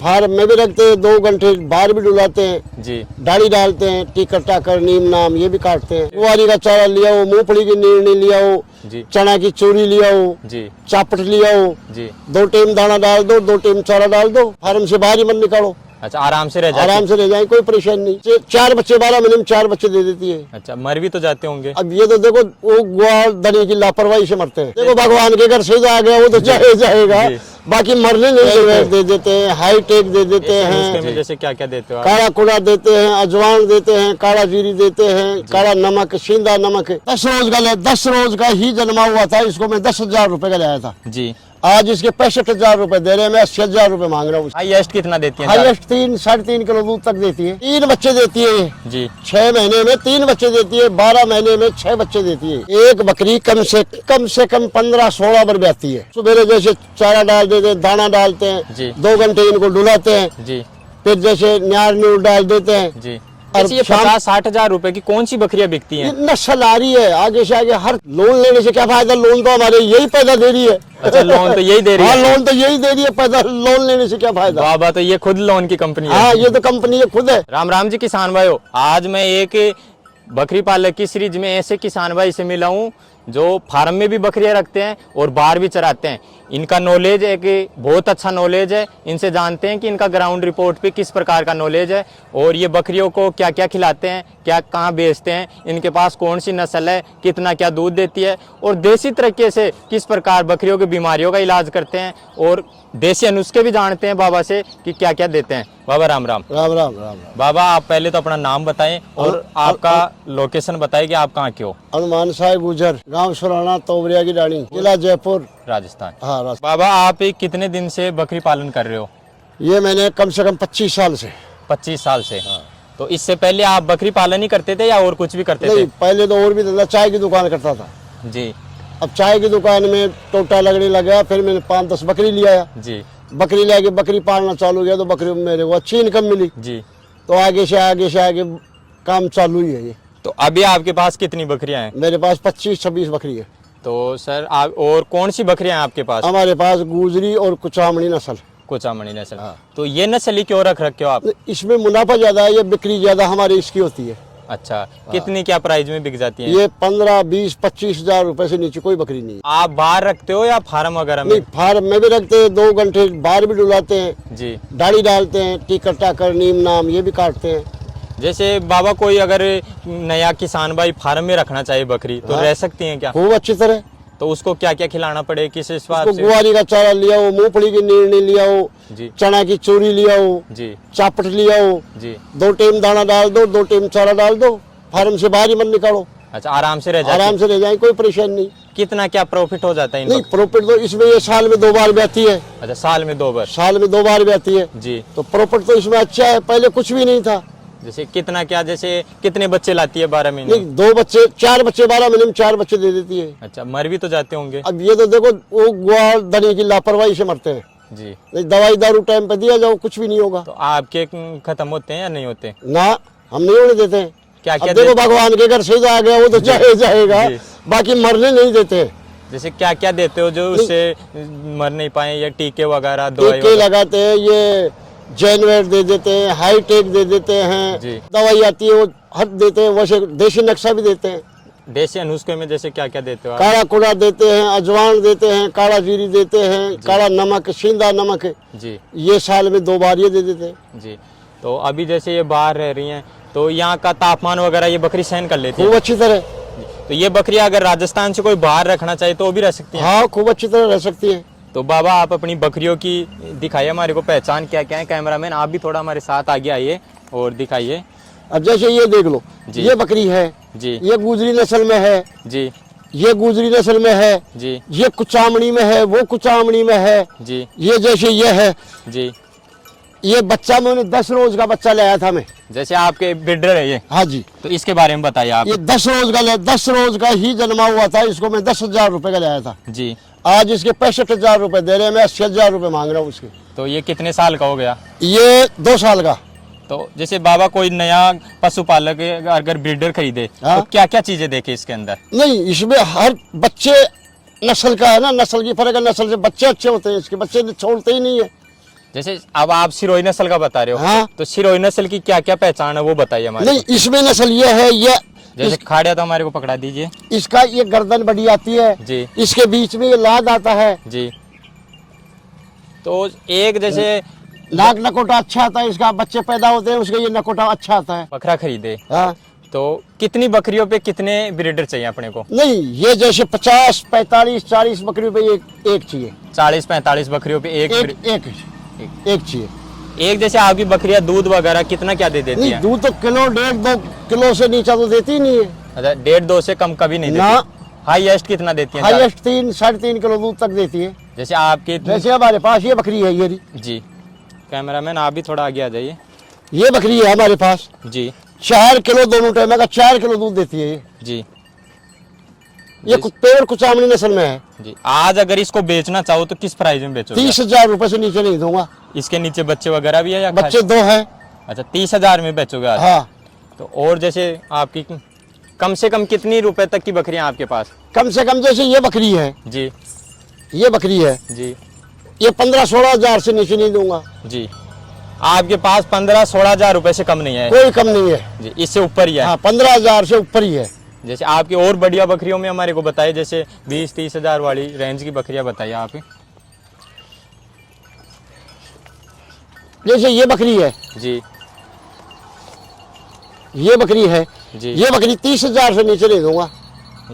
Farm में भी रखते हैं, 2 घंटे बाहर भी डुलाते हैं जी। डाली डालते हैं, टिकर टाकर नीम नाम ये भी काटते हैं। गुआरी का चारा लिया हो, मूंगफली की नीरनी लिया हो जी चना की चूरी लिया हो जी चापट लिया हो जी। 2 टाइम दाना डाल दो, 2 टाइम चारा डाल दो, फार्म से बाहर ही मत निकालो, अच्छा आराम से रह जाते आराम से रह जाए, कोई परेशानी नहीं। 4 बच्चे 12 महीने में 4 बच्चे दे देती है। अच्छा मर भी तो जाते होंगे। अब ये तो देखो वो ग्वाल धनी की लापरवाही से मरते हैं। देखो भगवान के घर से आ गया वो तो जाएगा, बाकी मरने नहीं दे देते हैं, हाईटेक दे देते हैं। जैसे क्या क्या देते हो? काला कुड़ा देते हैं, अजवान देते हैं, काला जीरी देते हैं, काला नमक, सींदा नमक। 10 रोज का 10 रोज का ही जन्मा हुआ था, इसको मैं 10,000 रुपए का लाया था जी। आज इसके 65,000 रुपए दे रहे हैं, मैं 80,000 रुपए मांग रहा हूँ। हाईएस्ट कितना देती है? हाईएस्ट 3 साढ़े 3 किलो दूध तक देती है। 3 बच्चे देती है जी। 6 महीने में 3 बच्चे देती है, 12 महीने में 6 बच्चे देती है। एक बकरी कम से कम 15-16 बार ब्याती है। सुबह जैसे चारा डाल देते हैं, दाना डालते हैं, 2 घंटे इनको डुलाते हैं जी। फिर जैसे न्यार न्यूर डाल देते हैं जी। जैसे ये 50-60 हजार रुपए की कौन सी बकरियां बिकती हैं? नस्ल आ रही है आगे से आगे। हर लोन लेने से क्या फायदा, लोन तो हमारे यही पैदा दे रही है। अच्छा लोन तो यही दे रही है? हाँ लोन तो यही दे रही है, पैदा लोन लेने से क्या फायदा। बाबा तो ये खुद लोन की कंपनी है। हाँ ये तो कंपनी है खुद है। राम राम जी किसान भाइयों, आज मैं एक बकरी पालक की सीरीज में ऐसे किसान भाई से मिला हूँ जो फार्म में भी बकरियां रखते हैं और बाहर भी चराते हैं। इनका नॉलेज एक बहुत अच्छा नॉलेज है। इनसे जानते हैं कि इनका ग्राउंड रिपोर्ट पे किस प्रकार का नॉलेज है और ये बकरियों को क्या क्या खिलाते हैं, क्या कहाँ बेचते हैं, इनके पास कौन सी नस्ल है, कितना क्या दूध देती है और देसी तरीके से किस प्रकार बकरियों की बीमारियों का इलाज करते हैं और देसी नुस्खे भी जानते हैं बाबा से कि क्या क्या देते हैं। बाबा राम राम। राम राम राम राम। बाबा आप पहले तो अपना नाम बताएं और आपका लोकेशन बताएं कि आप कहाँ के हो। हनुमान साहिब गुजर, गांव सुराना, तोबरिया की डाणी, जिला जयपुर, राजस्थान। हाँ राजस्थान। बाबा आप कितने दिन से बकरी पालन कर रहे हो? ये मैंने कम से कम 25 साल से। 25 साल से। हाँ। तो इससे पहले आप बकरी पालन ही करते थे या और कुछ भी करते नहीं, थे? पहले तो और भी धंधा, चाय की दुकान करता था जी। अब चाय की दुकान में टोटा लगने लगा, फिर मैंने 5-10 बकरी लिया जी। बकरी ले आके बकरी पालना चालू किया तो बकरी में मेरे को अच्छी इनकम मिली जी। तो आगे से आगे काम चालू ही है ये। तो अभी आपके पास कितनी बकरियां हैं? मेरे पास 25-26 बकरी है। तो सर आप और कौन सी बकरियां हैं आपके पास? हमारे पास गुजरी और कुचामणी नस्ल। कुचामणी नस्ल। हाँ। तो ये नस्ल ही क्यों रखे हो आप? इसमें मुनाफा ज्यादा है, ये बिक्री ज्यादा हमारी इसकी होती है। अच्छा कितनी क्या प्राइस में बिक जाती है? ये 15, 20, 25 हजार रुपए से नीचे कोई बकरी नहीं है। आप बाहर रखते हो या फार्म वगैरह में? नहीं, फार्म में भी रखते हैं, 2 घंटे बाहर भी डुलाते हैं जी। डाली डालते हैं, टिकर टाकर नीम नाम ये भी काटते हैं। जैसे बाबा कोई अगर नया किसान भाई फार्म में रखना चाहिए बकरी तो हाँ। रह सकती है क्या? खूब अच्छी तरह। तो उसको क्या क्या खिलाना पड़े, किस हिसाब से? गुआरी का चारा लिया हो, मूंगफली की नीरनी लिया हो जी। चना की चूरी लिया हो जी। चापट लिया हो जी। 2 टाइम दाना डाल दो, 2 टाइम चारा डाल दो, फार्म से बाहर ही मत निकालो, अच्छा आराम से रह जाती आराम से रह जाए, कोई परेशानी नहीं। कितना क्या प्रॉफिट हो जाता है नहीं, इनको? प्रॉफिट तो इसमें ये साल में 2 बार ब्याती है। अच्छा साल में 2 बार? साल में 2 बार ब्याती है जी। तो प्रॉफिट तो इसमें अच्छा है। पहले कुछ भी नहीं था। जैसे कितना क्या, जैसे कितने बच्चे लाती है 12 महीने? नहीं, 2 बच्चे 4 बच्चे 12 महीने में 4 बच्चे दे देती है। अच्छा मर भी तो जाते होंगे। अब ये तो देखो वो ग्वाल धनी की लापरवाही से मरते हैं। जी। नहीं, दवाई दारू टाइम पे दिया जाओ कुछ भी नहीं होगा। तो आपके खत्म होते हैं या नहीं होते? ना, हम नहीं होने देते हैं। क्या अब क्या देखो भगवान के घर से आ गया वो तो जाएगा, जी। बाकी मरने नहीं देते। जैसे क्या क्या देते हो जो उससे मर नहीं पाए, या टीके वगैरह दवाई टीके लगाते हैं, ये जैनवेट दे देते हैं, हाईटेक दे देते हैं, जी। दवाई आती है वो हद देते हैं, वैसे देसी नक्शा भी देते हैं। देसी नुस्खे में जैसे क्या क्या देते हो आप? काला कुड़ा देते हैं, अजवान देते हैं, काला जीरी देते हैं, काला नमक, सींदा नमक, जी। ये साल में 2 बार ये दे देते हैं। जी। तो अभी जैसे ये बाहर रह रही हैं तो यहाँ का तापमान वगैरह ये बकरी सहन कर लेती खूब है? अच्छी तरह। तो ये बकरियां अगर राजस्थान से कोई बाहर रखना चाहे तो वो भी रह सकती हैं? हाँ खूब अच्छी तरह रह सकती है। तो बाबा आप अपनी बकरियों की दिखाइए हमारे को, पहचान क्या क्या है। कैमरामैन आप भी थोड़ा हमारे साथ आगे आइए और दिखाइए। अब जैसे ये देख लो, जी। ये बकरी है जी। ये गुजरी नस्ल में है जी। ये गुजरी नस्ल में है जी। ये कुचामणी में है, वो कुचामणी में है जी। ये जैसे ये है जी। ये बच्चा मैंने 10 रोज का बच्चा लाया था मैं। जैसे आपके ब्रीडर है ये? हाँ जी। तो इसके बारे में बताइए आप। ये 10 रोज का ही जन्मा हुआ था, इसको मैं 10,000 रुपए का लाया था। जी। आज इसके 65,000 रुपए दे रहे हैं, मैं 80,000 रुपए मांग रहा हूँ उसके। तो ये कितने साल का हो गया? ये 2 साल का। तो जैसे बाबा कोई नया पशुपालक अगर ब्रीडर खरीदे हाँ? तो क्या क्या चीजें देखे इसके अंदर? नहीं, इसमें हर बच्चे नस्ल का है ना, नस्ल की फर्क है, नस्ल से बच्चे अच्छे होते हैं, इसके बच्चे छोड़ते ही नहीं है। जैसे अब आप सिरोही नस्ल का बता रहे हो, हाँ। तो सिरोही नस्ल की क्या क्या पहचान है वो बताइए हमारे नहीं, इसमें नस्ल ये है, ये को। जैसे खाड़िया तो हमारे को पकड़ा दीजिए इसका ये गर्दन बड़ी आती है जी। इसके बीच में ये लाद आता है जी। तो एक जैसे नाक नकोटा अच्छा आता है, इसका बच्चे पैदा होते हैं उसका ये नकोटा अच्छा आता है। बकरा खरीदे हाँ। तो कितनी बकरियों पे कितने ब्रीडर चाहिए अपने को? नहीं, ये जैसे 50, 45, 40 बकरियों पे एक चाहिए। 40-45 बकरियों पे एक एक चाहिए। एक जैसे आपकी बकरियां दूध वगैरह कितना क्या दे देती नहीं, हैं? दूध तो किलो 1.5-2 किलो से नीचे तो देती ही नहीं है। अच्छा, 1.5-2 से कम कभी नहीं ना। देती? हाईएस्ट कितना देती हैं? हाईएस्ट 3-3.5 किलो दूध तक देती है। जैसे आपकी जैसे हमारे पास ये बकरी है, ये जी। कैमरामैन आप भी थोड़ा आगे आ जाइए। ये बकरी है हमारे पास, जी 4 किलो दोनों टाइम का 4 किलो दूध देती है ये। जी। ये कुत्ते और कुचामनी नस्ल में है। जी। आज अगर इसको बेचना चाहो तो किस प्राइस में बेचोगे? 30,000 रुपए से नीचे नहीं दूंगा। इसके नीचे बच्चे वगैरह भी है या बच्चे 2 हैं। अच्छा, 30,000 में बेचोगे आज? हाँ। तो और जैसे आपकी कम से कम कितनी रुपए तक की बकरियां आपके पास? कम से कम जैसे ये बकरी है, जी ये बकरी है, जी ये 15-16 हजार से नीचे नहीं दूंगा। जी। आपके पास 15-16 हजार रुपए से कम नहीं है? कोई कम नहीं है जी, इससे ऊपर ही है? हाँ, 15,000 से ऊपर ही है। जैसे आपकी और बढ़िया बकरियों में हमारे को बताइए, जैसे 20-30 हजार वाली रेंज की बकरियां बताइए आप। जैसे ये बकरी है, जी ये बकरी है जी। ये बकरी 30,000 से नीचे नहीं दूंगा।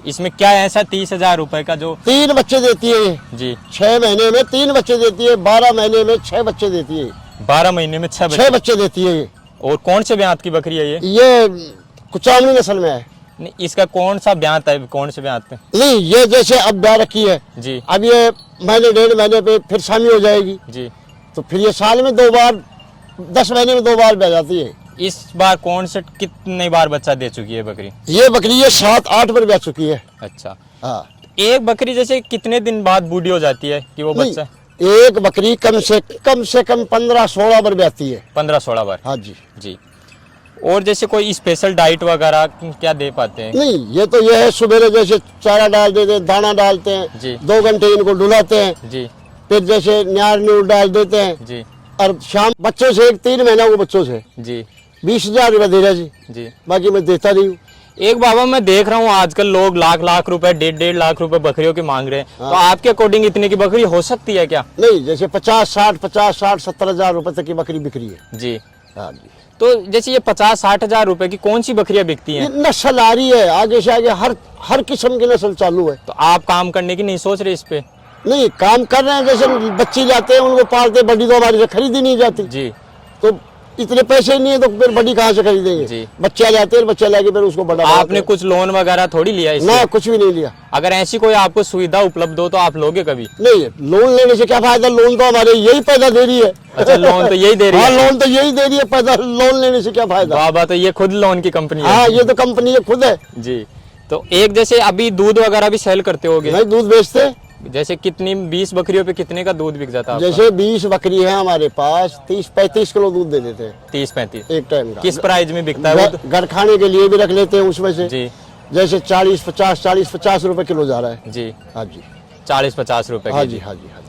इसमें क्या है ऐसा 30,000 रुपए का जो? 3 बच्चे देती है ये। जी। 6 महीने में 3 बच्चे देती है, 12 महीने में 6 बच्चे देती है। 12 महीने में 6 6 बच्चे देती है ये। और कौन से ब्यांत की बकरी है ये? ये कुचामनी नस्ल में है। नहीं, इसका कौन सा ब्यांत है, कौन से ब्यांत पे? नहीं, ये जैसे अब ब्याह रखी है, जी अब ये महीने 1.5 महीने पे फिर शामी हो जाएगी, जी। तो फिर ये साल में 2 बार, 10 महीने में 2 बार ब्याह जाती है। इस बार कौन से कितने बार बच्चा दे चुकी है बकरी? ये बकरी ये 7-8 बार ब्याह चुकी है। अच्छा। हाँ। एक बकरी जैसे कितने दिन बाद बूढ़ी हो जाती है कि वो नहीं, बच्चा? एक बकरी कम से कम 15-16 बार ब्याहती है। 15-16 बार? हाँ जी। जी। और जैसे कोई स्पेशल डाइट वगैरह क्या दे पाते हैं? नहीं, ये तो ये है, सुबह जैसे चारा डाल देते हैं, दाना डालते हैं जी। 2 घंटे इनको डुलाते हैं, जी फिर जैसे न्यार न्यूर डाल देते हैं, जी और शाम बच्चों से 3 महीना को बच्चों से जी 20,000 रुपये दे रहा जी। जी। बाकी मैं देता नहीं हूँ। एक बाबा मैं देख रहा हूँ आजकल लोग लाख रुपए 1.5 लाख रुपए बकरियों के मांग रहे हैं, तो आपके अकॉर्डिंग इतने की बकरी हो सकती है क्या? नहीं, जैसे 50-60 हजार रुपए तक की बकरी बिक रही है। जी। हाँ जी। तो जैसे ये 50-60 हजार रुपए की कौन सी बकरियां बिकती ये हैं? नस्ल आ रही है, आगे से आगे हर किस्म की नस्ल चालू है। तो आप काम करने की नहीं सोच रहे इस पे? नहीं, काम कर रहे हैं, जैसे बच्चे जाते हैं उनको पालते, बड़ी तो हमारी से खरीदी नहीं जाती। जी। तो इतने पैसे ही नहीं है तो फिर बड़ी कहाँ से खरीदेंगे? जी। बच्चा लाते हैं, बच्चा लाके फिर उसको बड़ा आपने कुछ लोन वगैरह थोड़ी लिया इससे? ना, कुछ भी नहीं लिया। अगर ऐसी कोई आपको सुविधा उपलब्ध हो तो आप लोगे कभी? नहीं, लोन लेने से क्या फायदा? लोन तो हमारे यही पैदा दे रही है। अच्छा, लोन तो यही दे रही हाँ, है? लोन तो यही दे रही है, पैदा लोन लेने से क्या फायदा? बाबा तो ये खुद लोन की कंपनी है। हाँ, ये तो कंपनी है, खुद है। जी। तो एक जैसे अभी दूध वगैरह भी सेल करते होगे? नहीं, दूध बेचते। जैसे कितनी 20 बकरियों पे कितने का दूध बिक जाता है आपका? जैसे 20 बकरी है हमारे पास, 30-35 किलो दूध दे देते हैं 30-35 एक टाइम का। किस प्राइस में बिकता है वो? घर खाने के लिए भी रख लेते हैं उसमें से। जी जैसे 40-50 रुपए किलो जा रहा है। जी। हाँ जी। 40-50 रुपए हाँ के जी। हाँ जी। हाँ जी।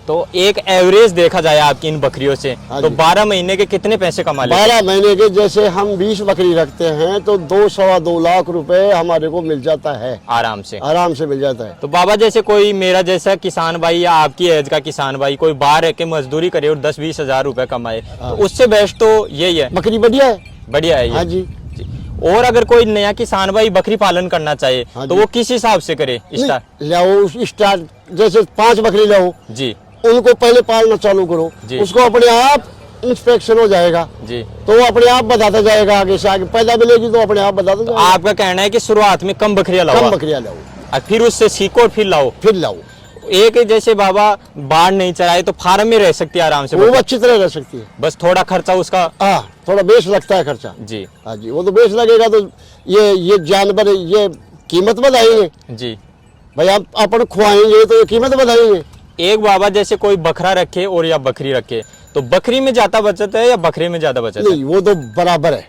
तो एक एवरेज देखा जाए आपकी इन बकरियों से हाँ तो जी। 12 महीने के कितने पैसे कमा लेते 12 महीने के जैसे हम 20 बकरी रखते हैं तो 2-2 लाख रुपए हमारे को मिल जाता है, हैं आराम से? आराम से मिल जाता है। तो बाबा जैसे कोई मेरा जैसा किसान भाई या आपकी एज का किसान भाई कोई बाहर रह के मजदूरी करे और 10-20 हजार रुपए कमाए तो उससे बेस्ट तो यही है? बकरी बढ़िया है। बढ़िया है ये? हाँ जी। और अगर कोई नया किसान भाई बकरी पालन करना चाहे हाँ तो जी। वो किस हिसाब से करे स्टार्ट? लाओ स्टार्ट, जैसे 5 बकरी लाओ, जी उनको पहले पालना चालू करो, जी। उसको अपने आप इंस्पेक्शन हो जाएगा जी। तो वो अपने आप बताता जाएगा, आगे से आगे पैदा मिलेगी तो अपने आप बताता तो जाएगा। आपका कहना है कि शुरुआत में कम बकरियां कम लाओ बकरियां लाओ, और फिर उससे सीखो और फिर लाओ। फिर लाओ। एक जैसे बाबा बाढ़ नहीं चराए तो फार्म में रह सकती है आराम से वो बकरी। अच्छी तरह रह सकती है। बस थोड़ा खर्चा उसका? हाँ, थोड़ा बेस लगता है खर्चा। जी हाँ जी, वो तो बेस लगेगा तो ये जानवर ये कीमत बढ़ाएंगे जी। भाई, आप अपन खुआएंगे तो ये कीमत बढ़ाएंगे। एक बाबा जैसे कोई बकरा रखे और या बकरी रखे तो बकरी में ज्यादा बचत है या बकरे में ज्यादा बचत है? नहीं, वो तो बराबर है।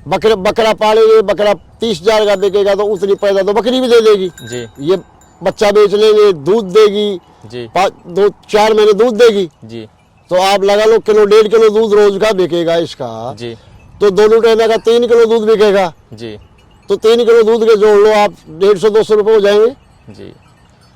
बकरा पालेंगे, बकरा 30,000 का बिकेगा तो उतनी पैदा तो बकरी भी दे देगी। जी ये बच्चा बेच लेंगे, दूध देगी, जी 2-4 महीने दूध देगी। जी। तो आप लगा लो किलो 1.5 किलो दूध रोज का बिकेगा इसका, जी तो दोनों टाइम का 3 किलो दूध बिकेगा, जी तो 3 किलो दूध के जोड़ लो आप 150-200 रुपये हो जाएंगे। जी।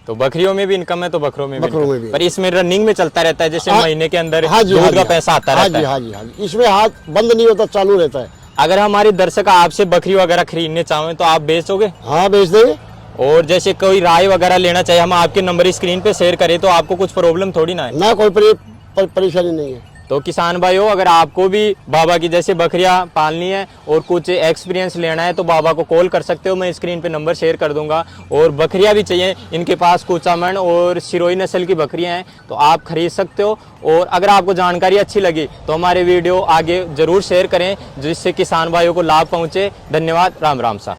तो बकरियों में भी इनकम है तो बकरों में भी बकरों income। में भी। पर इसमें रनिंग में चलता रहता है, जैसे हाँ, महीने के अंदर हाँ जी, दूध हाँ का जी, पैसा आता हाँ रहता जी, है। हाँ जी, हाँ जी, इसमें हाथ बंद नहीं होता, चालू रहता है। अगर हमारे दर्शक आपसे बकरी वगैरह खरीदने चाहें तो आप बेचोगे? हाँ बेच देंगे। और जैसे कोई राय वगैरह लेना चाहिए, हम आपके नंबर स्क्रीन पे शेयर करें तो आपको कुछ प्रॉब्लम थोड़ी ना है। ना कोई परेशानी नहीं है। तो किसान भाइयों, अगर आपको भी बाबा की जैसे बकरियां पालनी है और कुछ एक्सपीरियंस लेना है तो बाबा को कॉल कर सकते हो, मैं स्क्रीन पे नंबर शेयर कर दूंगा। और बकरियां भी चाहिए, इनके पास कुचामन और सिरोही नस्ल की बकरियां हैं तो आप खरीद सकते हो। और अगर आपको जानकारी अच्छी लगी तो हमारे वीडियो आगे जरूर शेयर करें, जिससे किसान भाइयों को लाभ पहुंचे। धन्यवाद। राम राम सा।